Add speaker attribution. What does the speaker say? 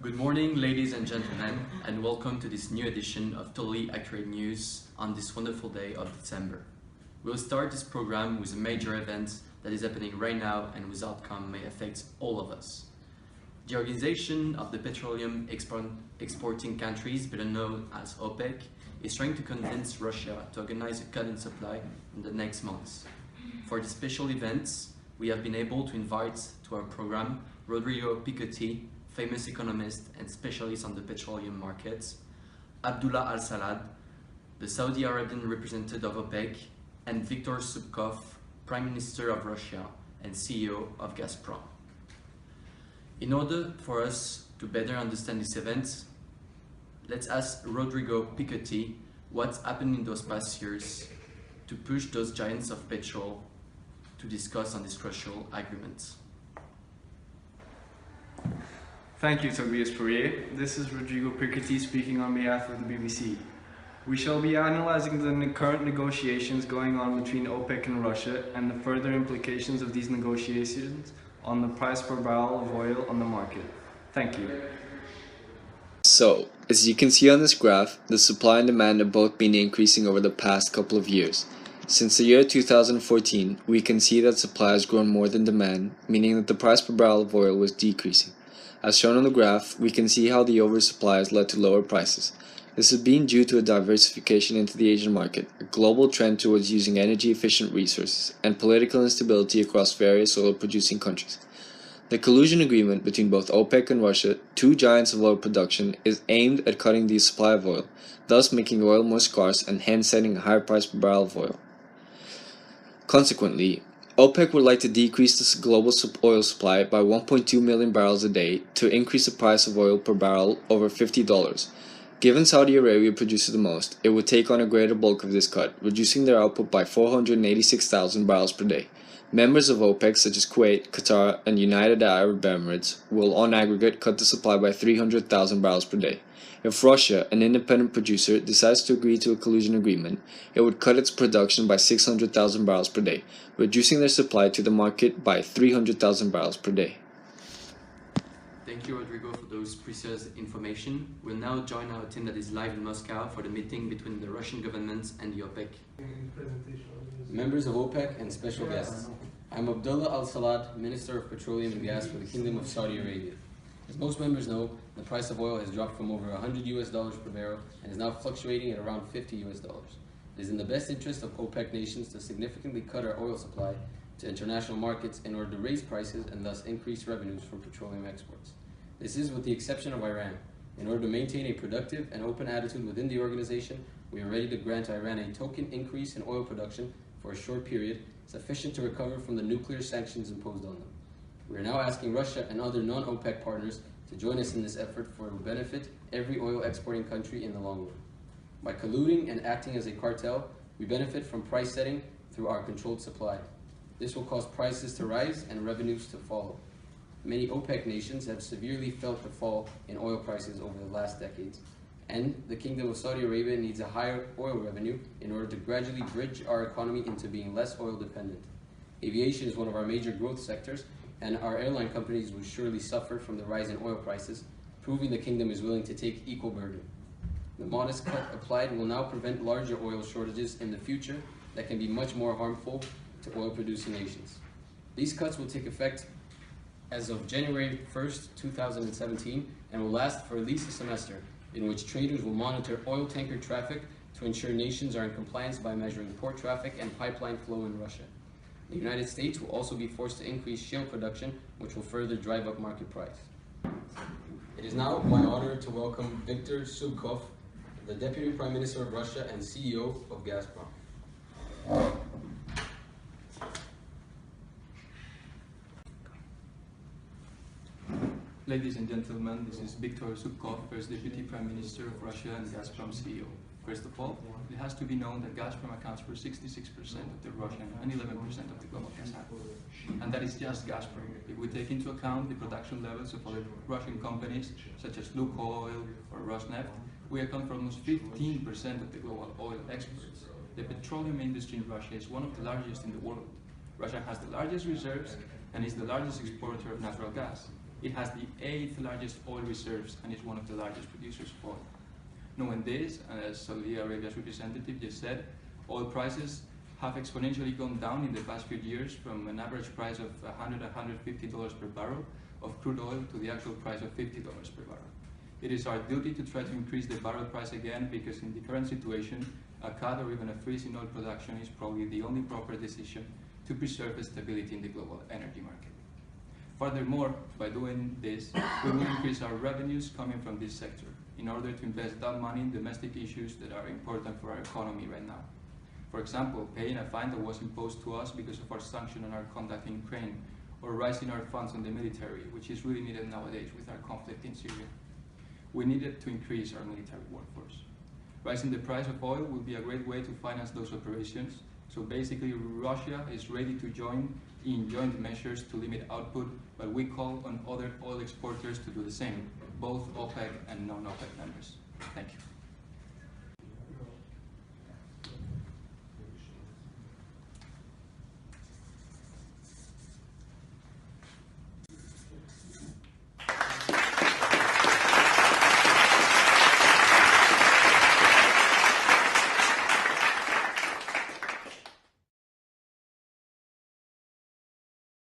Speaker 1: Good morning, ladies and gentlemen, and welcome to this new edition of Totally Accurate News on this wonderful day of December. We'll start this program with a major event that is happening right now and whose outcome may affect all of us. The Organization of the Petroleum Exporting Countries, better known as OPEC, is trying to convince Russia to organize a cut in supply in the next months. For this special event, we have been able to invite to our program Rodrigo, famous economist and specialist on the petroleum markets, Abdullah Al-Salad, the Saudi Arabian representative of OPEC, and Viktor Zubkov, Prime Minister of Russia and CEO of Gazprom. In order for us to better understand this event, let's ask Rodrigo Piketty what's happened in those past years to push those giants of petrol to discuss on this crucial agreement.
Speaker 2: Thank you, Tobias Poirier. This is Rodrigo Piketty speaking on behalf of the BBC. We shall be analysing the current negotiations going on between OPEC and Russia and the further implications of these negotiations on the price per barrel of oil on the market. Thank you.
Speaker 3: So, as you can see on this graph, the supply and demand have both been increasing over the past couple of years. Since the year 2014, we can see that supply has grown more than demand, meaning that the price per barrel of oil was decreasing. As shown on the graph, we can see how the oversupply has led to lower prices. This has been due to a diversification into the Asian market, a global trend towards using energy-efficient resources, and political instability across various oil-producing countries. The collusion agreement between both OPEC and Russia, two giants of oil production, is aimed at cutting the supply of oil, thus making oil more scarce and hence setting a higher price per barrel of oil. Consequently, OPEC would like to decrease the global oil supply by 1.2 million barrels a day to increase the price of oil per barrel over $50. Given Saudi Arabia produces the most, it would take on a greater bulk of this cut, reducing their output by 486,000 barrels per day. Members of OPEC such as Kuwait, Qatar, and United Arab Emirates will on aggregate cut the supply by 300,000 barrels per day. If Russia, an independent producer, decides to agree to a collusion agreement, it would cut its production by 600,000 barrels per day, reducing their supply to the market by 300,000 barrels per day.
Speaker 1: Thank you, Rodrigo, for those precise information. We'll now join our team that is live in Moscow for the meeting between the Russian government and the OPEC.
Speaker 4: Members of OPEC and special guests. I'm Abdullah Al-Salad, Minister of Petroleum and Gas for the Kingdom of Saudi Arabia. As most members know, the price of oil has dropped from over $100 per barrel and is now fluctuating at around $50. It is in the best interest of OPEC nations to significantly cut our oil supply to international markets in order to raise prices and thus increase revenues from petroleum exports. This is with the exception of Iran. In order to maintain a productive and open attitude within the organization, we are ready to grant Iran a token increase in oil production for a short period, sufficient to recover from the nuclear sanctions imposed on them. We are now asking Russia and other non-OPEC partners to join us in this effort for it will benefit every oil exporting country in the long run. By colluding and acting as a cartel, we benefit from price setting through our controlled supply. This will cause prices to rise and revenues to follow. Many OPEC nations have severely felt the fall in oil prices over the last decades, and the Kingdom of Saudi Arabia needs a higher oil revenue in order to gradually bridge our economy into being less oil dependent. Aviation is one of our major growth sectors, and our airline companies will surely suffer from the rise in oil prices, proving the Kingdom is willing to take equal burden. The modest cut applied will now prevent larger oil shortages in the future that can be much more harmful to oil-producing nations. These cuts will take effect as of January 1st, 2017, and will last for at least a semester, in which traders will monitor oil tanker traffic to ensure nations are in compliance by measuring port traffic and pipeline flow in Russia. The United States will also be forced to increase shale production, which will further drive up market price. It is now my honor to welcome Viktor Zubkov, the Deputy Prime Minister of Russia and CEO of Gazprom.
Speaker 5: Ladies and gentlemen, this is Viktor Zubkov, First Deputy Prime Minister of Russia and Gazprom CEO. First of all, it has to be known that Gazprom accounts for 66% of the Russian and 11% of the global gas output. And that is just Gazprom. If we take into account the production levels of other Russian companies, such as Lukoil or Rosneft, we account for almost 15% of the global oil exports. The petroleum industry in Russia is one of the largest in the world. Russia has the largest reserves and is the largest exporter of natural gas. It has the 8th largest oil reserves and is one of the largest producers of oil. Knowing this, as Saudi Arabia's representative just said, oil prices have exponentially gone down in the past few years from an average price of $100 to $150 per barrel of crude oil to the actual price of $50 per barrel. It is our duty to try to increase the barrel price again, because in the current situation, a cut or even a freeze in oil production is probably the only proper decision to preserve the stability in the global energy market. Furthermore, by doing this, we will increase our revenues coming from this sector in order to invest that money in domestic issues that are important for our economy right now. For example, paying a fine that was imposed to us because of our sanction on our conduct in Ukraine, or raising our funds on the military, which is really needed nowadays with our conflict in Syria. We needed to increase our military workforce. Rising the price of oil will be a great way to finance those operations. So basically, Russia is ready to join in joint measures to limit output, but we call on other oil exporters to do the same, both OPEC and non-OPEC members. Thank you.